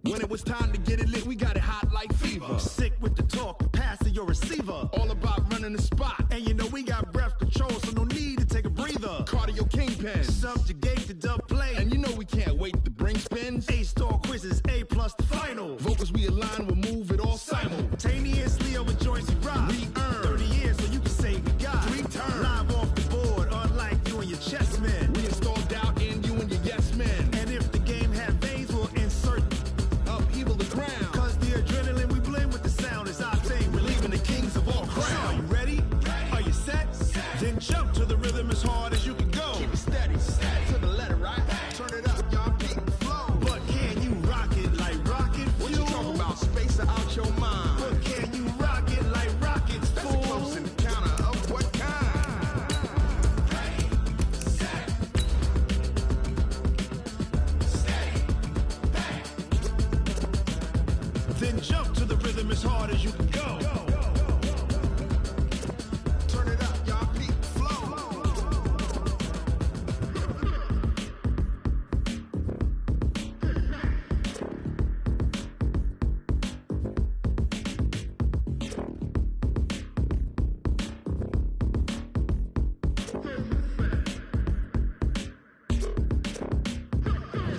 When it was time to get it lit, we got it hot like fever. Sick with the talk, passing your receiver. All about running the spot. And you know we got breath control, so no need to take a breather. Cardio kingpin. Subjugate the dub play. And you know we can't wait to bring spins. A-star quizzes, A+ the final. Vocals we align, we'll move it all simultaneously over joints we rock. We earn 30 years, so you can say we got 3 turns. Live off the board, unlike you and your chess men. We install doubt in you and your yes men. And if the game had veins, we'll insert upheaval the ground. Cause the adrenaline we blend with the sound is our thing. We're leaving the kings of all crowns. Are you ready? Are you set? Then jump to the rhythm as hard as you can go. Keep it steady, to the letter, right? Turn it up, y'all, keep the flow. But can you rock it like rocket fuel? What you talking about? Space out your mind. But can you rock it like rockets, That's fool? a close encounter of what kind? Then jump to the rhythm as hard as you can go. Turn it up, y'all, keep the flow.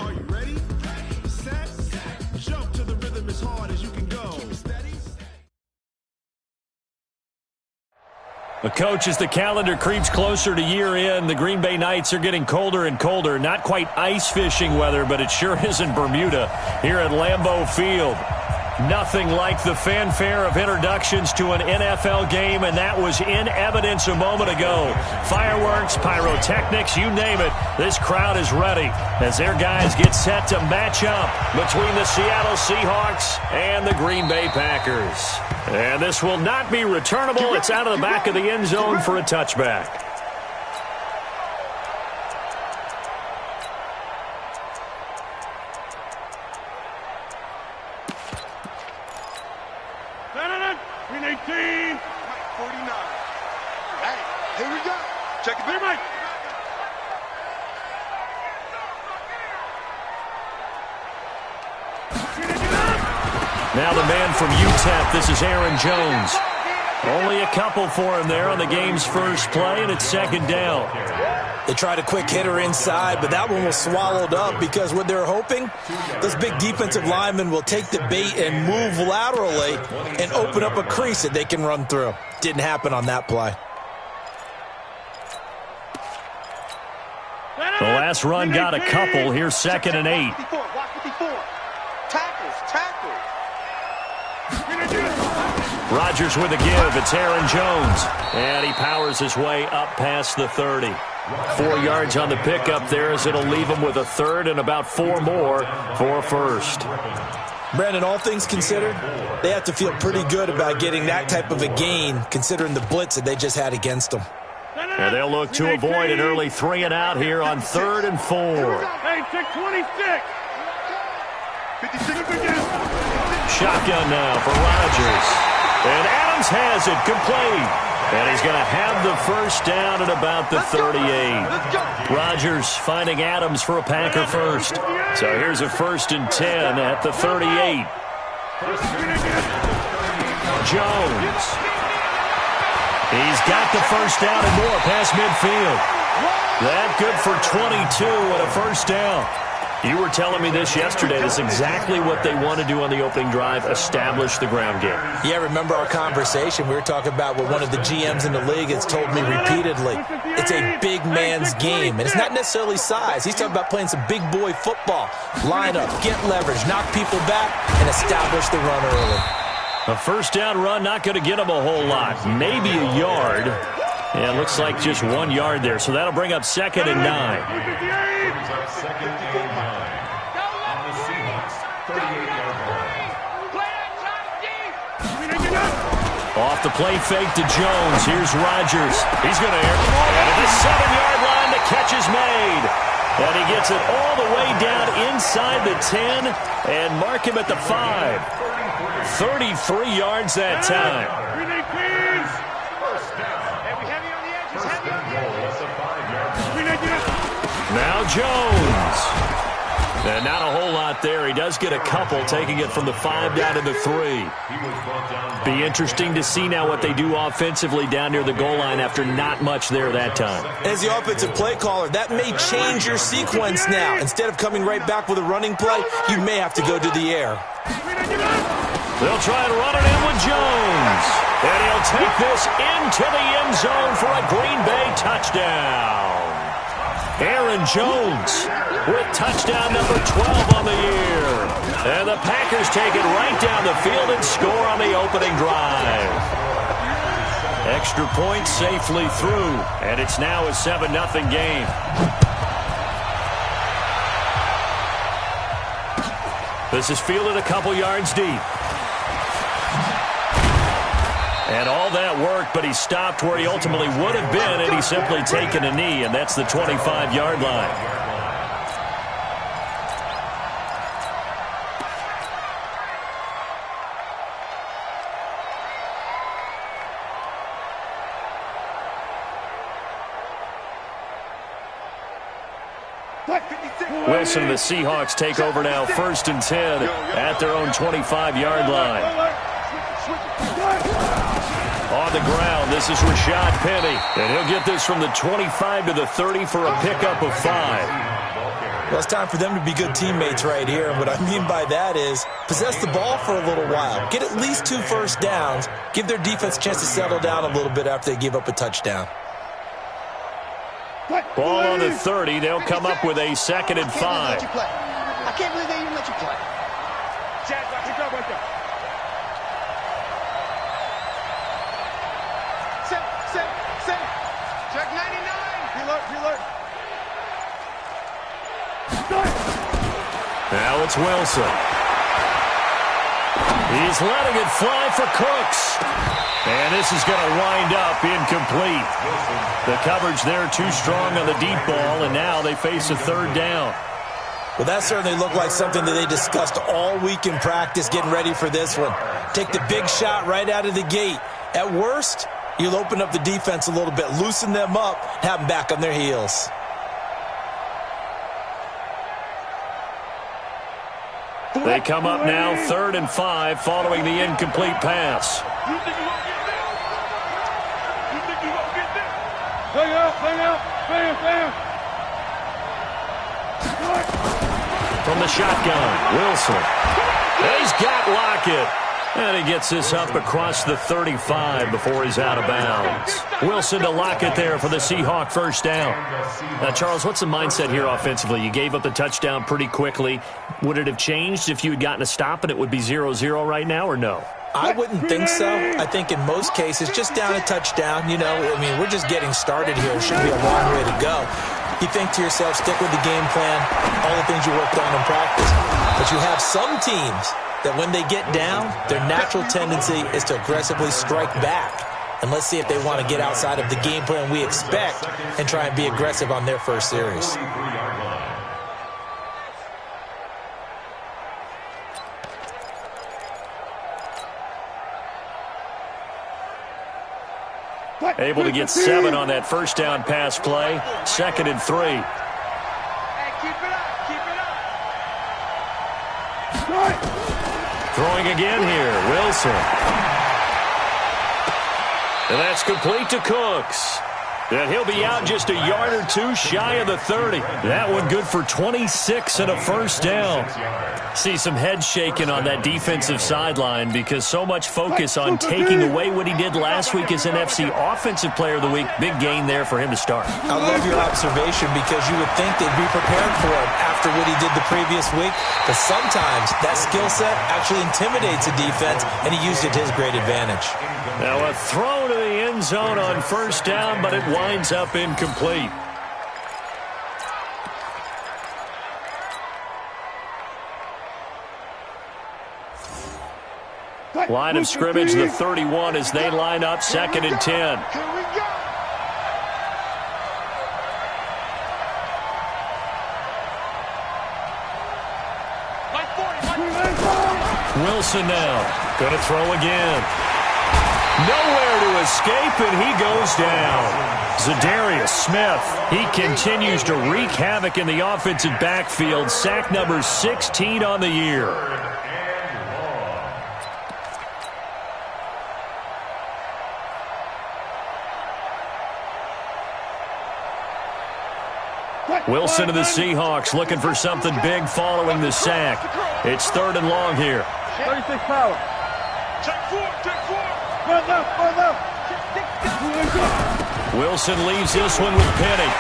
Are you ready? Set? Jump to the rhythm as hard as you can go. Coach, as the calendar creeps closer to year end, the Green Bay nights are getting colder and colder. Not quite ice fishing weather, but it sure isn't Bermuda here at Lambeau Field. Nothing like the fanfare of introductions to an NFL game, and that was in evidence a moment ago. Fireworks, pyrotechnics, you name it. This crowd is ready as their guys get set to match up between the Seattle Seahawks and the Green Bay Packers. And this will not be returnable. It's out of the back of the end zone for a touchback. Green 18. 49. Hey, here we go. Check it, Mike. Now the man from UTEP, this is Aaron Jones. Only a couple for him there on the game's first play, and it's second down. They tried a quick hitter inside, but that one was swallowed up because what they're hoping, those big defensive linemen will take the bait and move laterally and open up a crease that they can run through. Didn't happen on that play. The last run got a couple. Here's 2nd and 8. Rodgers with a give. It's Aaron Jones. And he powers his way up past the 30. 4 yards on the pickup there as it'll leave him with a third and about 4 more for a first. Brandon, all things considered, they have to feel pretty good about getting that type of a gain considering the blitz that they just had against them. And they'll look to avoid an early 3 and out here on 3rd and 4. Hey, check 26. 56. Shotgun now for Rodgers. And Adams has it complete. And he's going to have the first down at about the 38. Rodgers finding Adams for a Packer first. So here's a 1st and 10 at the 38. Jones. He's got the first down and more past midfield. That good for 22 and a first down. You were telling me this yesterday. This is exactly what they want to do on the opening drive, establish the ground game. Yeah, remember our conversation? We were talking about what one of the GMs in the league has told me repeatedly. It's a big man's game, and it's not necessarily size. He's talking about playing some big boy football. Line up, get leverage, knock people back, and establish the run early. A first down run, not going to get him a whole lot. Maybe a yard. And it looks like just 1 yard there. So that'll bring up 2nd and 9. Off the play fake to Jones. Here's Rodgers. He's going to air. And at the 7-yard line, the catch is made. And he gets it all the way down inside the 10 and mark him at the 5. 33 yards that time. Now Jones. And not a whole lot there. He does get a couple, taking it from the 5 down to the 3. Be interesting to see now what they do offensively down near the goal line after not much there that time. As the offensive play caller, that may change your sequence now. Instead of coming right back with a running play, you may have to go to the air. They'll try and run it in with Jones. And he'll take this into the end zone for a Green Bay touchdown. Aaron Jones with touchdown number 12 on the year. And the Packers take it right down the field and score on the opening drive. Extra point safely through, and it's now a 7-0 game. This is fielded a couple yards deep. And all that worked, but he stopped where he ultimately would have been, and he's simply taken a knee, and that's the 25-yard line. Wilson and the Seahawks take over now, 1st and 10 at their own 25-yard line. On the ground, this is Rashad Penny, and he'll get this from the 25 to the 30 for a pickup of 5. Well, it's time for them to be good teammates right here. And what I mean by that is possess the ball for a little while. Get at least 2 first downs. Give their defense a chance to settle down a little bit after they give up a touchdown. Ball on the 30. They'll come up with a 2nd and 5. I can't believe they even let you play. Chad, good job right there. Set. Check 99. Reload. Now it's Wilson. He's letting it fly for Cooks. And this is going to wind up incomplete. The coverage there too strong on the deep ball, and now they face a 3rd down. Well, that certainly looked like something that they discussed all week in practice, getting ready for this one. Take the big shot right out of the gate. At worst, you'll open up the defense a little bit, loosen them up, have them back on their heels. They come up now, 3rd and 5, following the incomplete pass. You think you won't get there? You think you won't get there? Hang out. Bam. From the shotgun, Wilson. He's got Lockett. And he gets this up across the 35 before he's out of bounds. Wilson to Lockett there for the Seahawk 1st down. Now, Charles, what's the mindset here offensively? You gave up the touchdown pretty quickly. Would it have changed if you had gotten a stop and it would be 0-0 right now, or no? I wouldn't think so. I think in most cases, just down a touchdown, we're just getting started here. It should be a long way to go. You think to yourself, stick with the game plan, all the things you worked on in practice. But you have some teams that when they get down, their natural tendency is to aggressively strike back. And let's see if they want to get outside of the game plan we expect and try and be aggressive on their first series. Able to get 7 on that 1st down pass play. 2nd and 3. Hey, keep it up. Throwing again here, Wilson. And that's complete to Cooks. And he'll be out just a yard or 2 shy of the 30. That one good for 26 and a 1st down. See some head shaking on that defensive sideline because so much focus on taking away what he did last week as NFC Offensive Player of the Week. Big gain there for him to start. I love your observation because you would think they'd be prepared for him after what he did the previous week. But sometimes that skill set actually intimidates a defense, and he used it to his great advantage. Now a throw to the end zone on 1st down, but it winds up incomplete. Line of scrimmage, the 31, as they line up 2nd and 10. Here we go. Wilson now going to throw again. Nowhere to escape, and he goes down. Zadarius Smith, he continues to wreak havoc in the offensive backfield. Sack number 16 on the year. Wilson of the Seahawks looking for something big following the sack. It's 3rd and long here. 36 power. Check four. Run left. Wilson leaves this one with Penny.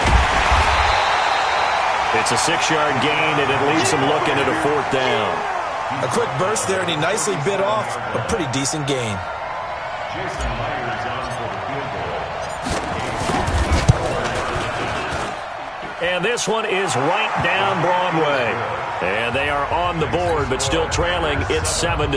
It's a 6-yard gain, and it leaves him looking at a 4th down. A quick burst there, and he nicely bit off a pretty decent gain. And this one is right down Broadway. And they are on the board, but still trailing. It's 7-3.